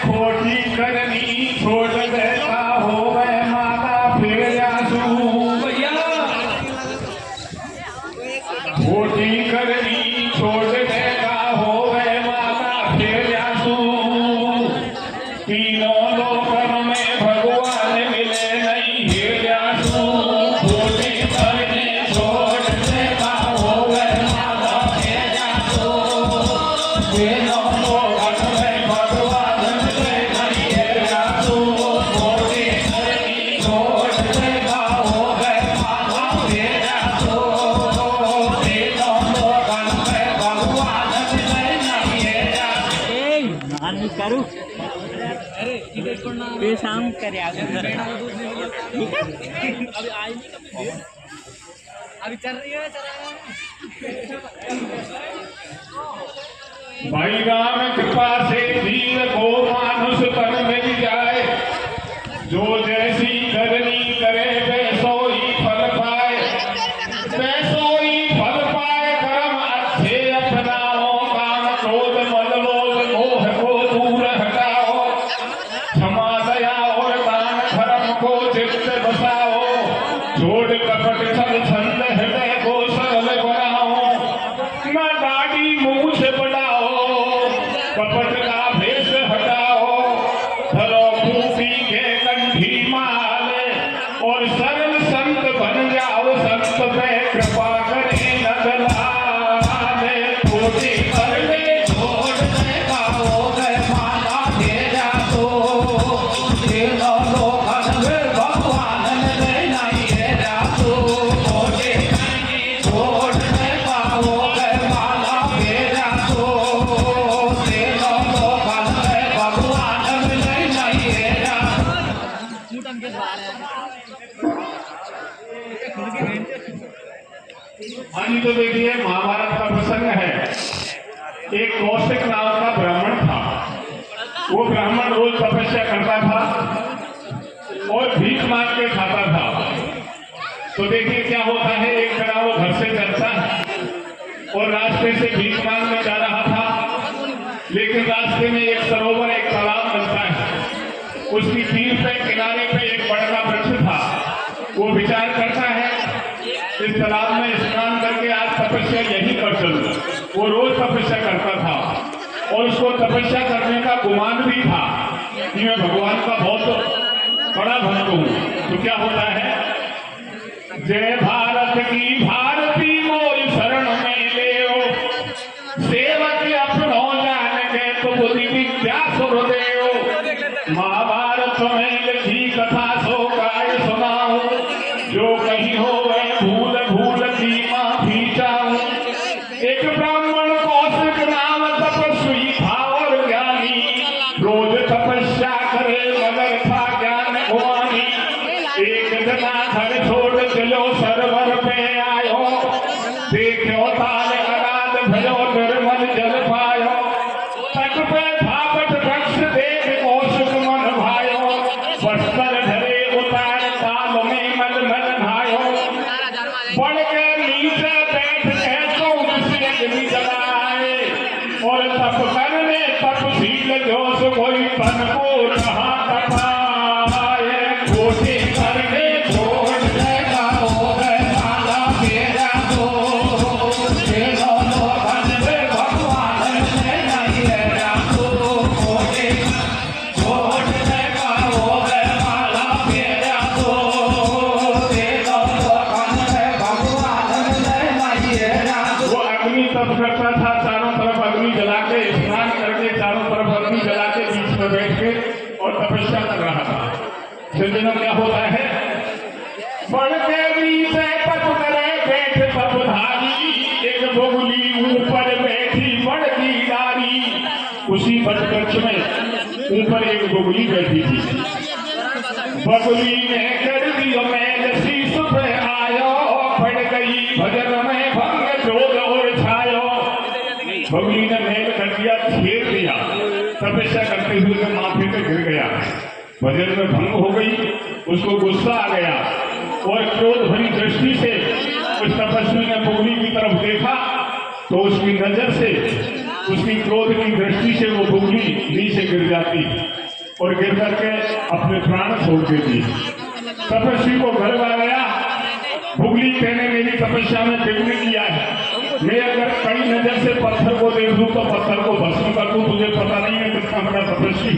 खोटी करनी छोड़ देता हो गए माता फिर आंसू खोटी करनी छोड़ देता हो गए माता फिर आंसू तीनों लोकन में भगवान मिले नहीं फिर आंसू खोटी करनी छोड़ देता हो गए माता फिर आंसू तीनों लोकन में भगवान मिले नहीं फिर आंसू खोटी करनी छोड़ देता हो गए माता फिर आंसू तीनों लोकन में भगवान मिले नहीं फिर आंसू करू पे शाम करे अभी चल रही है भाई राम कृपा से धीर को मानुष तन मिल जाए जो जैसी करनी करे वैसो ही फल पाए वैसो ही फल पाए कर्म अच्छे अपनाओ काम क्रोध मद लोभ मोह को दूर हटाओ क्षमा दया और दान धर्म को चित्त बसाओ छोड़ कपट छल छंद हृदय को सरल बनाओ न दाढ़ी मूछ बढ़ाओ कपट का भेष हटाओ धरो खूंटी के कंठी माल और सरल संत बन जाओ संत पे कृपा करे नगलाने खोटी करने छोड़ देता हो गए माता तेरा तो तीनों लोकन में भगवान मिले नहीं तेरा तो खोटी करनी छोड़ देता हो गए माता तेरा तो तीनों लोकन में भगवान मिले नहीं तेरा हाँ जी तो देखिए महाभारत का प्रसंग है। एक कौशिक नाम का ब्राह्मण था। वो ब्राह्मण रोज तपस्या करता था और भीख मांग के खाता था। तो देखिए क्या होता है, एक तरह वो घर से चलता है और रास्ते से भीख मांगने जा रहा था, लेकिन रास्ते में एक सरोवर एक तालाब मिलता है। उसकी तीर पे किनारे पे एक बड़ा वृक्ष था। वो विचार करता है इस तालाब में स्नान करके आज तपस्या यहीं पर चलूं। वो रोज तपस्या करता था और उसको तपस्या करने का गुमान भी था कि मैं भगवान का बहुत बड़ा भक्त हूँ। तो क्या होता है, जय भारत की भारती मोर शरण में ले सेवक अपनो जान के तो बुद्धि विद्या सुरदेव महाभारत में लिखी कथा सो काय सुनाओ जो कहीं हो गए भूल भूल की माफी चाहूं। एक ब्राह्मण कौशिक नाम तपस्वी था और ज्ञानी, रोज तपस्या करे मगर था ज्ञान गुमानी। एक जना घर छोड़ चलो सरवर पे आयो, देखो ताल अराध भयो निर्मल जल पायो। तट पे थापट वृक्ष देख कौशिक मन भायो, वस्त्र धरे उतार ताल में मल मल भायो। बढ़ के नीचे बैठ के अग्नि जलाए और तप करने तपशील जोश कोई तन को रहा तपाए। खोटी करने छोड़ देता हो गए माला तेरा तो तीनों लोकन में भगवान मिले नहीं तेरा तो खोटी छोड़ देता हो गए माला तेरा तो तीनों लोकन में भगवान मिले नहीं तेरा। वो अग्नि तप करता था, चारों तरफ अग्नि जला के स्नान करके चारों तरफ अग्नि जला के बीच में बैठ के और तपस्या कर रहा था। फिर दिनों क्या होता है, बढ़ के नीचे पट करे बैठ तपधारी, एक बगुली ऊपर बैठी बड़की डारी। उसी बट वृक्ष में ऊपर एक बगुली बैठी थी। बगुली ने कर दियो मैल शीश पे आयो, पड़ गई भजन में भंग जोग और छायो। बगुली ने मैल कर दिया, छेड़ दिया, तपस्या करते हुए माथे पे गिर गया, भजन में भंग हो गई। उसको गुस्सा आ गया और क्रोध भरी दृष्टि से उस तपस्वी ने बगुली की तरफ देखा तो उसकी नजर से, उसकी क्रोध की दृष्टि से वो बगुली नीचे गिर जाती। और गिर करके अपने प्राण छोड़ के दिए। तपस्वी को गर्व आ गया, भुगली कहने मेरी तपस्या में विघ्न किया है, मैं अगर कड़ी नजर से पत्थर को देख दूं तो पत्थर को भस्म कर दूं, तुझे पता नहीं है कितना बड़ा तपस्वी।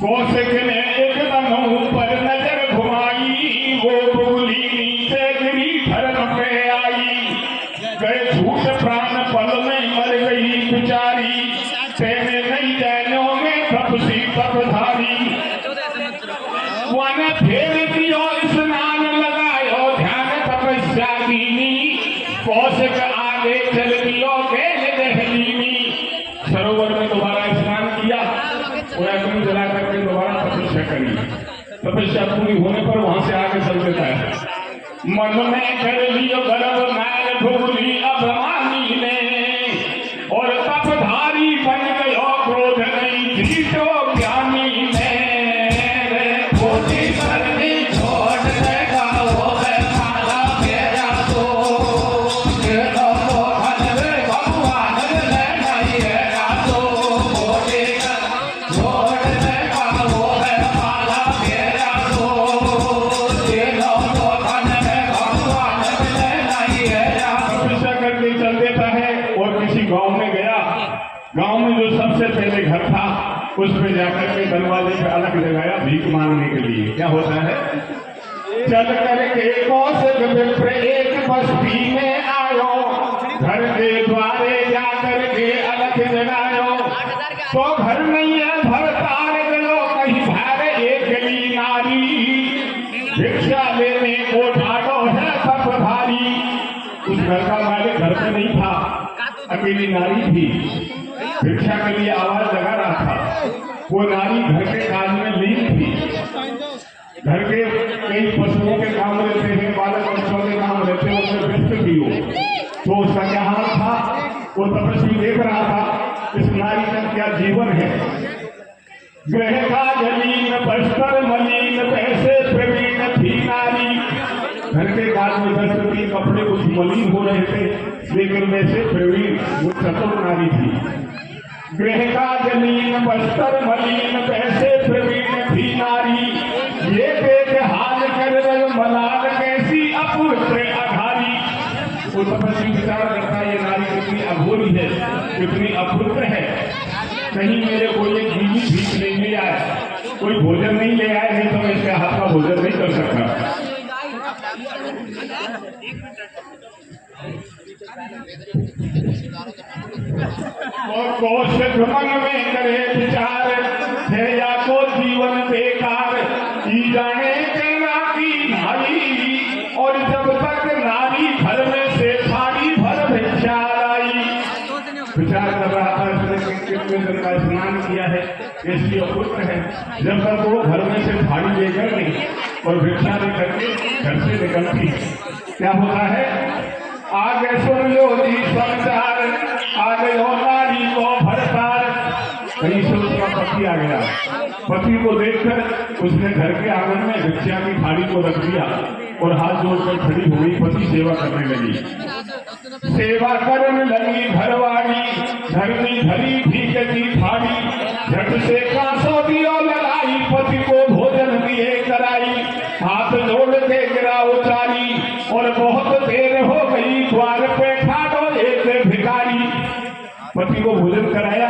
कौशिक ने एकदम ऊपर नजर घुमाई, वो भुगली नीचे गिरी धरम पे आई, गए झूठ प्राण पल में मर गई बिचारी, तेने नहीं जैनों में तपसी तपधारी। वन फेर दियो स्नान लगायो ध्यान तपस्या कीनी, कौशिक आगे चल दियो गेल दहलीनी। सरोवर में दोबारा स्नान किया और अग्नि जला करके दोबारा तपस्या करी। तपस्या पूरी होने पर वहां से आगे चल देता है। मन में कर लियो गर्व मैल भूली अभिमानी ने, और तपधारी बन गयो क्रोध नहीं धीरो ज्ञानी ने। गांव में जो सबसे पहले घर था उस पे जाकर के दरवाजे पे अलग लगाया भीख मांगने के लिए। क्या होता है, चल करके कौशिक विप्र एक बस्ती में आयो, घर के द्वारे जाकर के अलग जगायो, तो घर नहीं है भरतार गयो कहीं भार एकली नारी, भिक्षा लेने को ठाडो है तपधारी। उस घर का मालिक घर पे नहीं था, अकेली नारी थी, भिक्षा के लिए आवाज लगा रहा था। वो नारी घर के काज में लीन थी, घर के कई पशुओं के काम रहते हैं, बालक बच्चों के काम रहते हैं, उसमें व्यस्त भी हो। तो उसका क्या हाल था, वो तपस्वी देख रहा था इस नारी का क्या जीवन है। ग्रह का जलीन बस्तर मलिन पैसे प्रवीण थी नारी, घर के काज में व्यस्त थी, कपड़े कुछ मलिन हो रहे थे, लेकिन वैसे प्रवीण वो चतुर नारी थी। गृह का जमीन बस्तर मलिन पैसे प्रवीण थी नारी, ये देख हाल कर रग मलाल कैसी अपुत्र अघारी। वो तपस्वी विचार करता ये नारी कितनी अघोरी है, कितनी अपुत्र है, कहीं मेरे को ये बीवी भीख नहीं ले आए, कोई भोजन नहीं ले आए, नहीं तो मैं इसके हाथ का भोजन नहीं कर सकता। और कौशिक मन में करे विचार, है या को जीवन बेकार, की जाने कहना की नारी, और जब तक नारी घर में से थाली भर भिक्षा लाई। विचार कर रहा था इसने कितने दिन का स्नान किया है, ऐसी अपुत्र है, जब तक वो घर में से थाली लेकर नहीं और भिक्षा लेकर के घर से निकलती, क्या होता है, आगे सुन लो जी समाचार, आगे हो नारी को भरतार। कहीं से उसका पति आ गया, पति को देखकर उसने घर के आंगन में भिक्षा की थाली को रख दिया और हाथ जोड़कर खड़ी हुई, पति सेवा करने लगी। सेवा करने लगी घरवाली, घर में धरी भीख की थाली, झट से कांसो दियो लगाई, पति को भोजन दिए कराई, हाथ जोड़ के गिरा उचारी, और बहुत देर हो गई द्वार पे ठाडो एक भिखारी। पति को भोजन कराया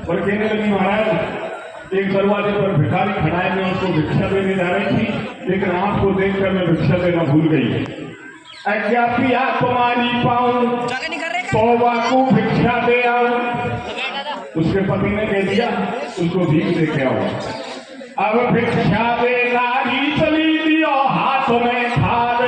और कहने लगी महाराज एक दरवाजे पर भिखारी खड़ा है, मैं उसको भिक्षा देने जा रही थी, लेकिन आपको देखकर मैं भिक्षा देना भूल गई। क्या पिया तुम्हारी पाऊं तोबा को भिक्षा दे आऊं। उसके पति ने कह दिया उसको भीख दे के आओ। अब भिक्षा दे नारी चली दियो हाथ में थाल,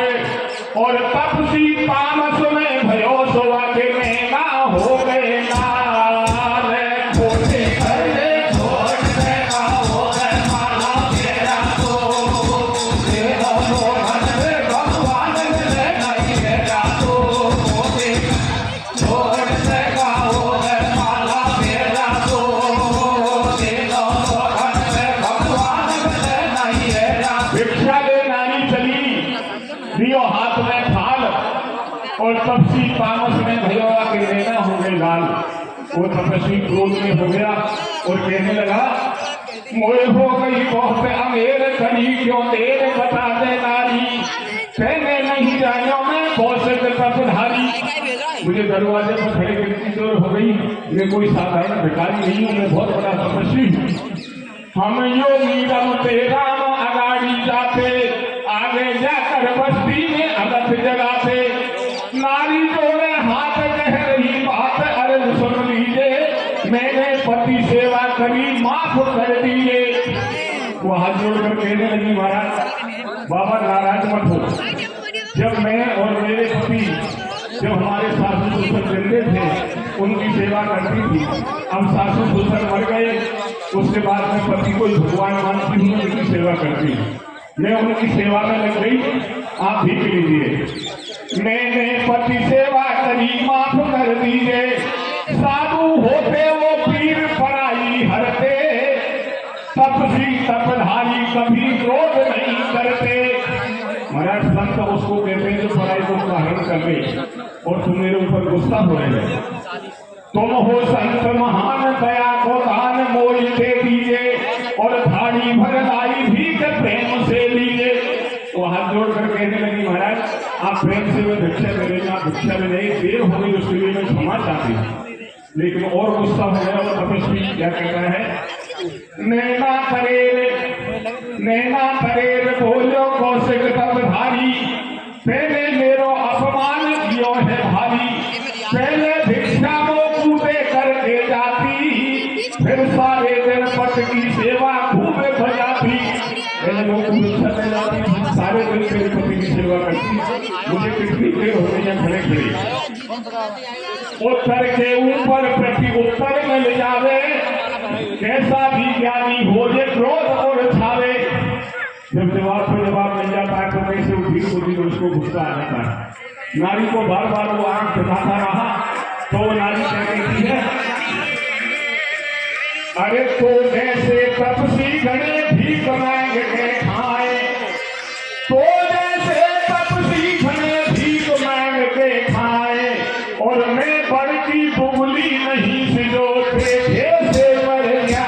और तपसी तामस में भयो सोवा के में ना हो गए लाल। खोटे घर ले छोड़ दे हो गए माला तेरा तो, तेरा मोहन रे भगवान ले नहीं तेरा तो, खोटे छोड़ दे हो गए माला तेरा तो, तेरा मोहन रे भगवान ले नहीं तेरा। भिक्षा ले नारी चली दियो हाथ में थाल, और तपसी तामस में भैया के लेना हो गए लाल। वो तपस्वी क्रोध में हो गया और कहने लगा, मोए हो गई बहुत अमेर करी, क्यों देर बता दे नारी, कहने नहीं जानो मैं कौशिक तपधारी। मुझे दरवाजे पर खड़े कितनी देर हो गई, मैं कोई साधारण भिखारी नहीं हूँ, मैं बहुत बड़ा तपस्वी हूँ। हम योगी रमते राम अगाड़ी जाते, आगे जाकर बस्ती में अगत जगाते, नारी जोड़े हाथ कह रही बात, अरे सुन लीजिए मैंने पति सेवा करी माफ कर दिए। वो हाथ जोड़कर कहने लगी, महाराज बाबा नाराज मत हो, जब मैं और मेरे पति जब हमारे सासू ससुर जिंदे थे उनकी सेवा करती थी, अब सासू ससुर मर गए, उसके बाद में पति को भगवान मानती हूँ, उनकी सेवा करती हूँ, मैं उनकी सेवा में लग गई, आप भीख लीजिए। मैंने पति सेवा करी माफ कर दीजिए, साधु होते वो पीर पराई हरते, तपसी तपधारी कभी क्रोध नहीं करते। महाराज संत उसको कहते हैं जो पराई को हरण कर ले, और तुम मेरे ऊपर गुस्सा हो रहे हो। तुम हो संत महान दया को दान मोल दे दीजिए, और थाली भर लाई भीख प्रेम से लीजिए। वो हाथ जोड़कर कहने लगी, महाराज आप प्रेम से वो भिक्षा करेंगे, आप भिक्षा में नहीं, देर हो गई उसके लिए मैं क्षमा चाहती हूँ। लेकिन और गुस्सा हो गया, वो तपस्वी क्या कहता है, नैना करेर बोलो कौशिक तपधारी, पहले मेरो अपमान कियो है भारी, पहले भिक्षा वो कूदे करके जाती, फिर सारे दिन पट की सेवा खूब बजाती। पहले लोग भिक्षा दे जाती, सारे दिन मेरे पति की सेवा करती, मुझे कितनी देर हो गई है खड़े खड़े। उत्तर के ऊपर प्रति उत्तर मिल जावे, कैसा भी ज्ञानी हो जे क्रोध और छावे। जब जवाब पर जवाब मिल जाता है तो कैसे उठी उठी उसको गुस्सा आ जाता है। नारी को बार बार वो आंख दिखाता रहा तो वो नारी क्या कहती है, अरे तो जैसे तपसी घड़े भीख मांग के खाए, तो जैसे तपसी घड़े भीख मांग के खाए, और मैं बड़की बुगली नहीं सिजोते जैसे मर गया।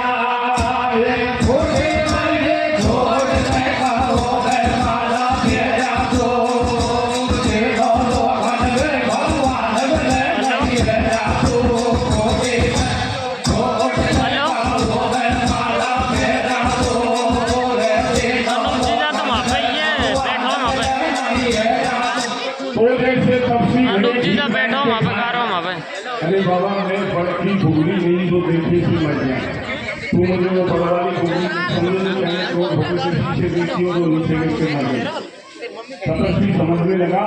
अरे बाबा मैं बड़की भुगली नहीं जो देखी थी मर गया, तू मुझे वो बड़वाली भुगली शीशे देखी और वो नीचे गिरते मर गए। तपस्वी समझने लगा,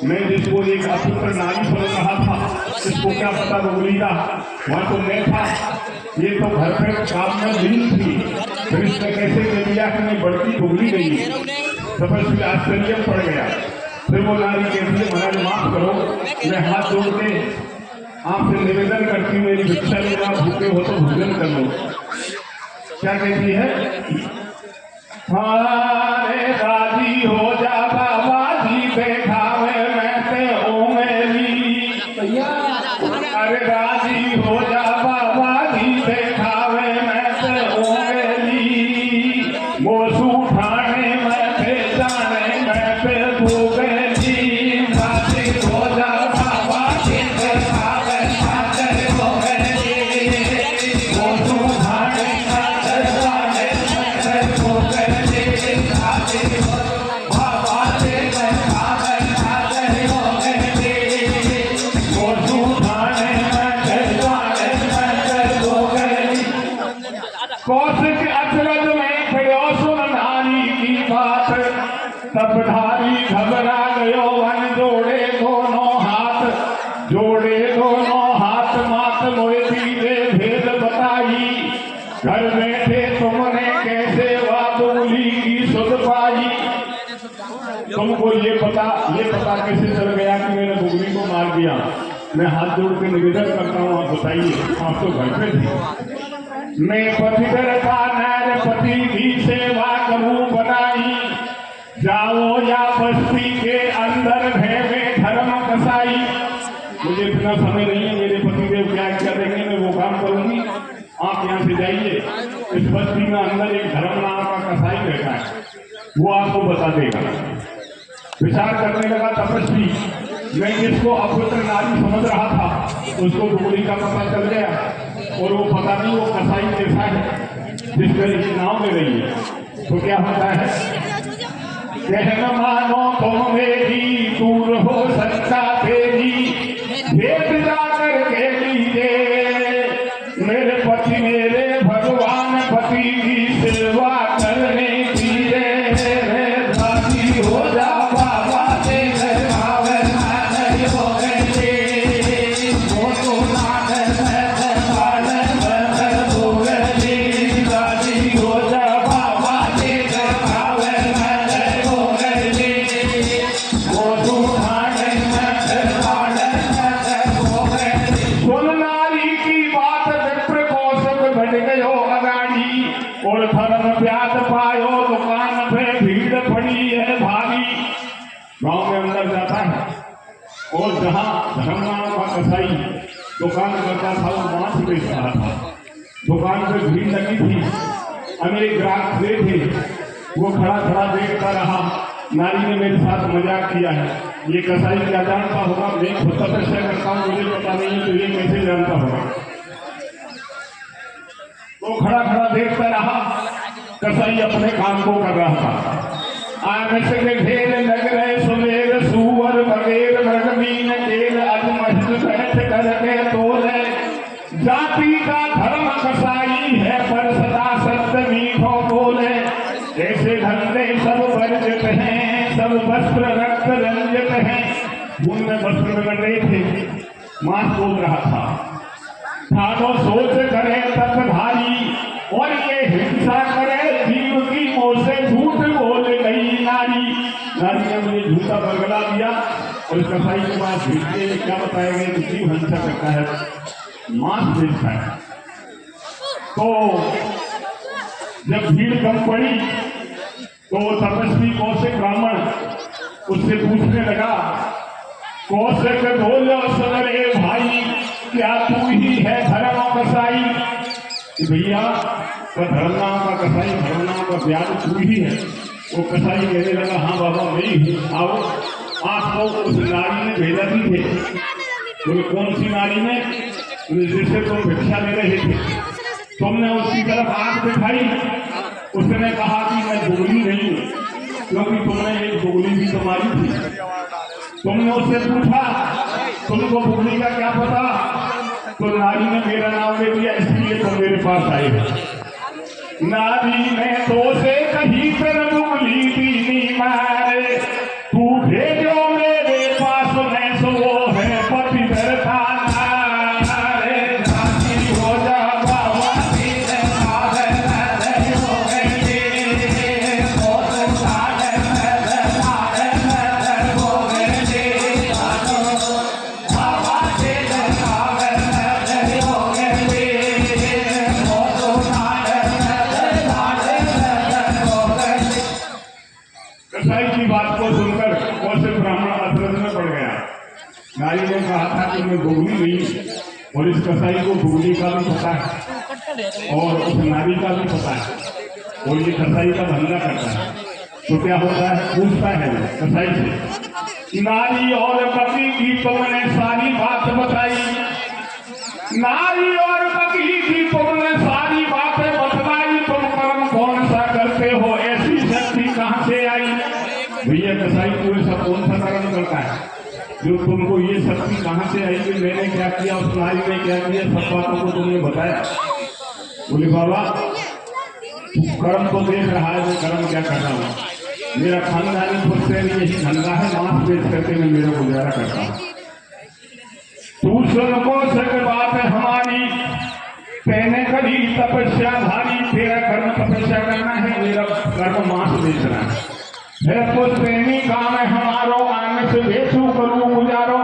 मैं जिसको एक अपुत्र नारी समझ रहा था, जिसको क्या पता भुगली का, वहाँ तो मैं था, ये तो घर पे काम में लीन थी, फिर इसने कैसे कह दिया कि मैं बड़की भुगली नहीं। तपस्वी आश्चर्य पड़ गया। फिर वो नारी कहती है, महाराज माफ करो, मैं हाथ जोड़ के आपसे निवेदन करती हूँ, मेरी भिक्षा लेना, भूखे हो तो भोजन कर लो। क्या कहती है, हारे राजी हो जा बाबा जी बैठावे मैं ते ओमेली, अरे राजी हो जा बाबा जी बैठावे मैं ते ओमेली, वो सूठाने मैं पे जाने मैं पे भूगेली, राजी हो जा बाबा जी बैठावे कौशिक अचरज में खड़ो सुन नारी की बात, तपधारी घबरा गयो वन जोड़े दोनों हाथ, जोड़े दोनों हाथ मात मोए दीजे भेद बताई, घर बैठे तुमने कैसे वादुली की सुध पाई। तुमको ये पता कैसे चल गया कि मैंने बुगली को मार दिया। मैं हाथ जोड़ के निवेदन करता हूँ, आप बताइए, आप तो घर पे थे। मैं पतिधर का नर पति की सेवा करूं बनाई, जाओ या बस्ती के अंदर भय में धर्म कसाई। मुझे इतना समय नहीं है, मेरे पतिदेव क्या करेंगे, मैं जाइए, इस बस्ती में अंदर एक धर्म नाम का कसाई रहता है, वो आपको बता देगा। विचार करने लगा तपस्वी, मैं जिसको अपवित्र नारी समझ रहा था उसको डुगली का पता चल गया, और वो पता नहीं वो कसाई कैसा है जिसके लिए नाव ले रही है। तो क्या होता है, कहना मानो तुम मेरी दूर हो सकता तेरी, भेद जाकर के लीजिए मेरे पति मेरे भगवान पति की सेवा करने दीजिए। राजी हो जा बाबा से भावे नहीं हो गए वो तो नाथ हो गए। राजी हो जा बाबा से भावे नहीं हो गए वो तो नारी की बात विप्र कौशल बढ़ गयो अगाड़ी, और धर्म प्याद पायो दुकान पे भीड़ पड़ी है भारी। गांव में अंदर जाता है और जहां धर्म नाम का कसाई दुकान करता था वो मांस बेच रहा था। दुकान पे भीड़ लगी थी, अनेक ग्राहक खड़े थे, वो खड़ा खड़ा देखता रहा। नारी ने मेरे साथ मजाक किया है, ये कसाई क्या जानता होगा, मैं खुद तपस्या करता हूँ मुझे पता नहीं तो ये कैसे जानता होगा। वो खड़ा खड़ा देखता रहा, कसाई अपने काम को कर रहा था। आनस के ढेर लग रहे सुमेर सुअर बगैर मृगमीन केर अजमस्त बैठ करके तोले। जाति का धर्म कसाई है पर सदा सत्य मीठो बोले। ऐसे धंधे सब वर्जित हैं, सब वस्त्र रक्त रंजित हैं। उनमें वस्त्र में रहे थे, मांस बोल रहा था। ठानो सोच करे तक भारी, और ये हिंसा करे जीव की मोह से झूठ बोल गई नारी। नारी ने मुझे झूठा बरगला दिया, और कसाई के पास भेजते क्या बताएंगे कि जीव हिंसा करता है, मांस बेचता है। तो जब भीड़ कम पड़ी तो तपस्वी कौशिक ब्राह्मण उससे पूछने लगा, कौशिक बोलो सुन रे भाई, क्या तू ही है धर्म कसाई? भैया तो धर्म नाम का कसाई, धर्म नाम का ब्याज तू ही है। वो कसाई कहने लगा, हाँ बाबा मैं ही हूँ, आओ। आपको उस नारी ने भेजा भी थे। बोले कौन सी नारी ने? जिससे तुम भिक्षा ले रहे थे, तुमने उसकी तरफ आंख दिखाई, उसने कहा कि मैं दुगली नहीं हूँ, क्योंकि तुमने एक दुगली भी तुम्हारी थी। तुमने उससे पूछा तुमको दुगली का क्या पता, तो नारी ने मेरा नाम ले दिया, इसलिए तुम मेरे पास आए। नारी ने तो से कहीं पर दुगली दीनी मारे, तू भेजो मेरे पास में सो है पति धरता। नारी ने कहा था कि मैं दुगली नहीं, और इस कसाई को दुगली का भी पता है और उस नारी का भी पता है, और ये कसाई का धंधा करता है। तो क्या होता है, पूछता है कसाई से, नारी और पति की तुमने सारी बात बताई, नारी और पति की तुमने सारी बातें बतलाई, तुम कर्म कौन सा करते हो, ऐसी शक्ति कहाँ से आई? भैया कसाई तू ऐसा कौन सा कर्म करता है जो तुमको ये शक्ति कहाँ से आई कि मैंने क्या किया, उस नारी ने क्या किया, सब बातों को तुमने बताया। बोले बाबा कर्म तो देख रहा है, मैं कर्म क्या कर रहा हूँ, मेरा खानदानी पुत्र यही धंधा है, मांस बेच करके मैं मेरा गुजारा करता हूँ। तू सुन कौशिक बात हमारी, पहने कभी तपस्या भारी, तेरा कर्म तपस्या करना है, मेरा कर्म मांस बेचना है। कुछ प्रेमी काम है हमारो, आने से बेचू करूँ गुजारो,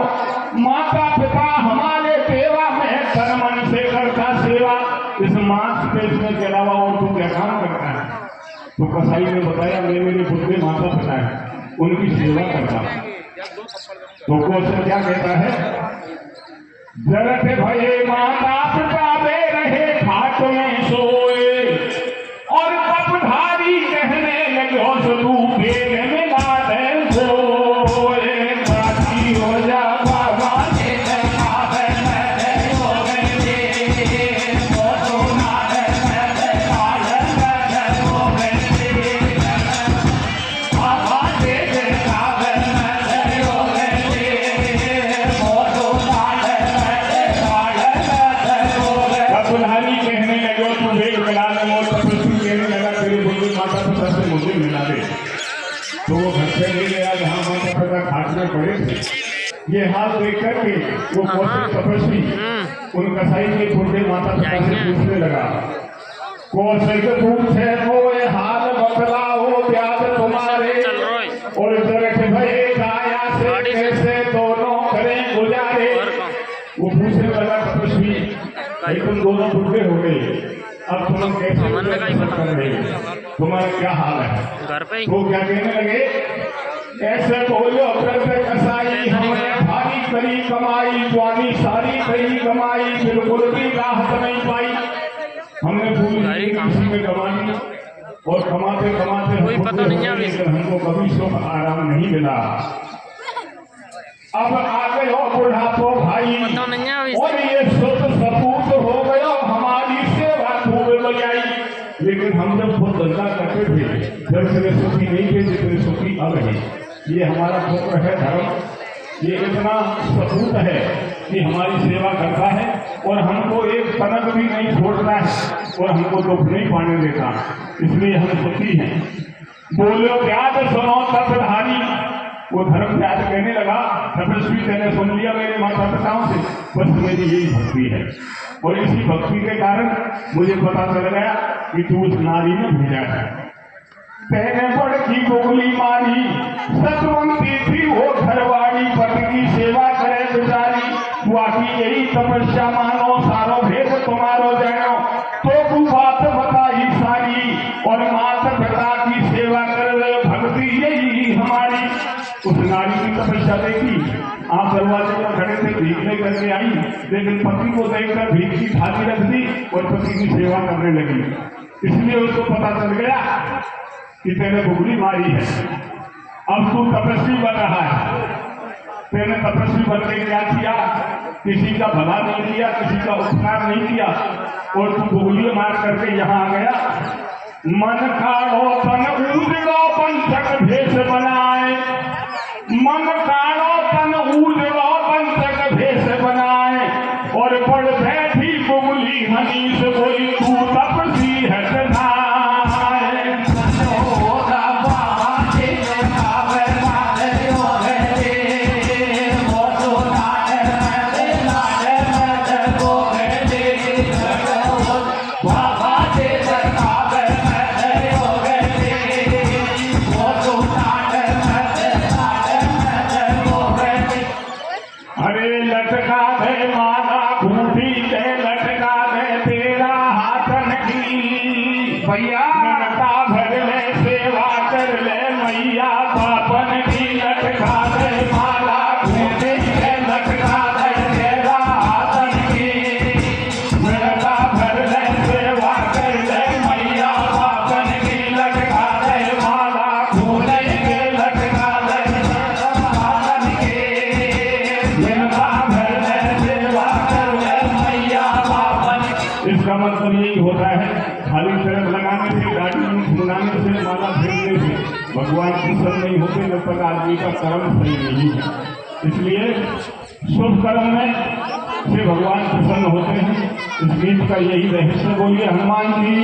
माता पिता हमारे सेवा में कर्मन से करता सेवा। इस मांस बेचने के अलावा और तू क्या काम करता है? तो कसाई ने बताया, मैं मेरे बुढ़े माता पिता है उनकी सेवा करता हूँ। तो कौशल क्या कहता है, जरत भये माता पिता दे रहे खाट में सो आलम और तपस्वी कहने लगा तेरे बुजुर्ग माता पिता से मुझे मिला दे। तो वो घर से ले गया जहाँ माता पिता घाट में पड़े थे। ये हाथ देख करके वो कौशिक तपस्वी उन कसाई के छोटे माता पिता से पूछने लगा, कौशिक पूछे वो हाल बतलाओ व्याध तुम्हारे और जरख भये काया से कैसे दोनों करें गुजारे। वो पूछने लगा तपस्वी, भाई तुम दोनों बुढ़े हो गए, अब तुम कैसे कर रहे हो, तुम्हारा क्या हाल है? वो क्या कहने लगे, ऐसे बोलो व्रत कसाई हमने भारी करी कमाई, जवानी सारी करी कमाई, बिल्कुल भी राहत नहीं पाई। हमने पूरी किसी में कमा ली और कमाते कमाते हमको कभी सुख आराम नहीं मिला। अब आ गए हो बुढ़ापो भाई और ये सुख सपूत हो गया, हमारी सेवा खूब बजाई। लेकिन हम जब खुद धंधा करते थे जब से सुखी नहीं थे जितने सुखी अब है। ये हमारा पुत्र है धर्म, ये इतना सपूत है कि हमारी सेवा करता है और हमको एक तनक भी नहीं छोड़ता है और हमको दुख नहीं पाने देता, इसलिए हम सुखी हैं। बोलो व्याध सुनो तपधारी। वो धर्म व्याध कहने लगा, तपस्वी तेने सुन लिया मेरे माता पिताओं से, बस मेरी यही भक्ति है और इसी भक्ति के कारण मुझे पता चल गया कि तू उस नारी में भेजा है। तेने बड़की गोली मारी सतवंती थी वो घरवाड़ी, पति की सेवा करे बेचारी। वाकी यही तपस्या मानो सारो भेद तुम्हारो जानो, तो तू बात बताई सारी और माता पिता की सेवा कर रहे भक्ति यही हमारी। उस नारी की तपस्या देखी, आप दरवाजे पर खड़े थे, भीख नहीं करके आई, लेकिन पति को देखकर भीख की थाली रख दी और पति की सेवा करने लगी। इसलिए उसको पता चल गया कि तेने बुगली मारी है, अब तू तपस्वी बन रहा है। तेने तपस्वी बनने क्या किया, किसी का भला नहीं किया, किसी का उपकार नहीं किया और तू बुगली मार करके यहाँ आ गया। मन काढ़ो तन उजड़ो पंचक भेष बनाए, मन काढ़ो तन उजड़ो पंचक भेष बनाए और पड़ बैठी बुगली मनीष कोई तू तपस्वी है भैया भर ले सेवा कर ले मैया पापन की लटका दे माला घूटे लटका दे तेरा हाथन की। लड़का भर ले सेवा कर ले मैया पापन की लटका दे माला घूटे लटका दे तेरा हाथन की। लड़का भर ले सेवा कर ले मैया पापन। इसका मतलब यही होता है खाली तरफ लगाने से, गाड़ी में घुमाने से, माला फेरने से भगवान प्रसन्न नहीं होते जब तक आदमी का कर्म सही नहीं है। इसलिए शुभ कर्म में से भगवान प्रसन्न होते हैं। इस गीत का यही रहस्य बोलिए हनुमान जी।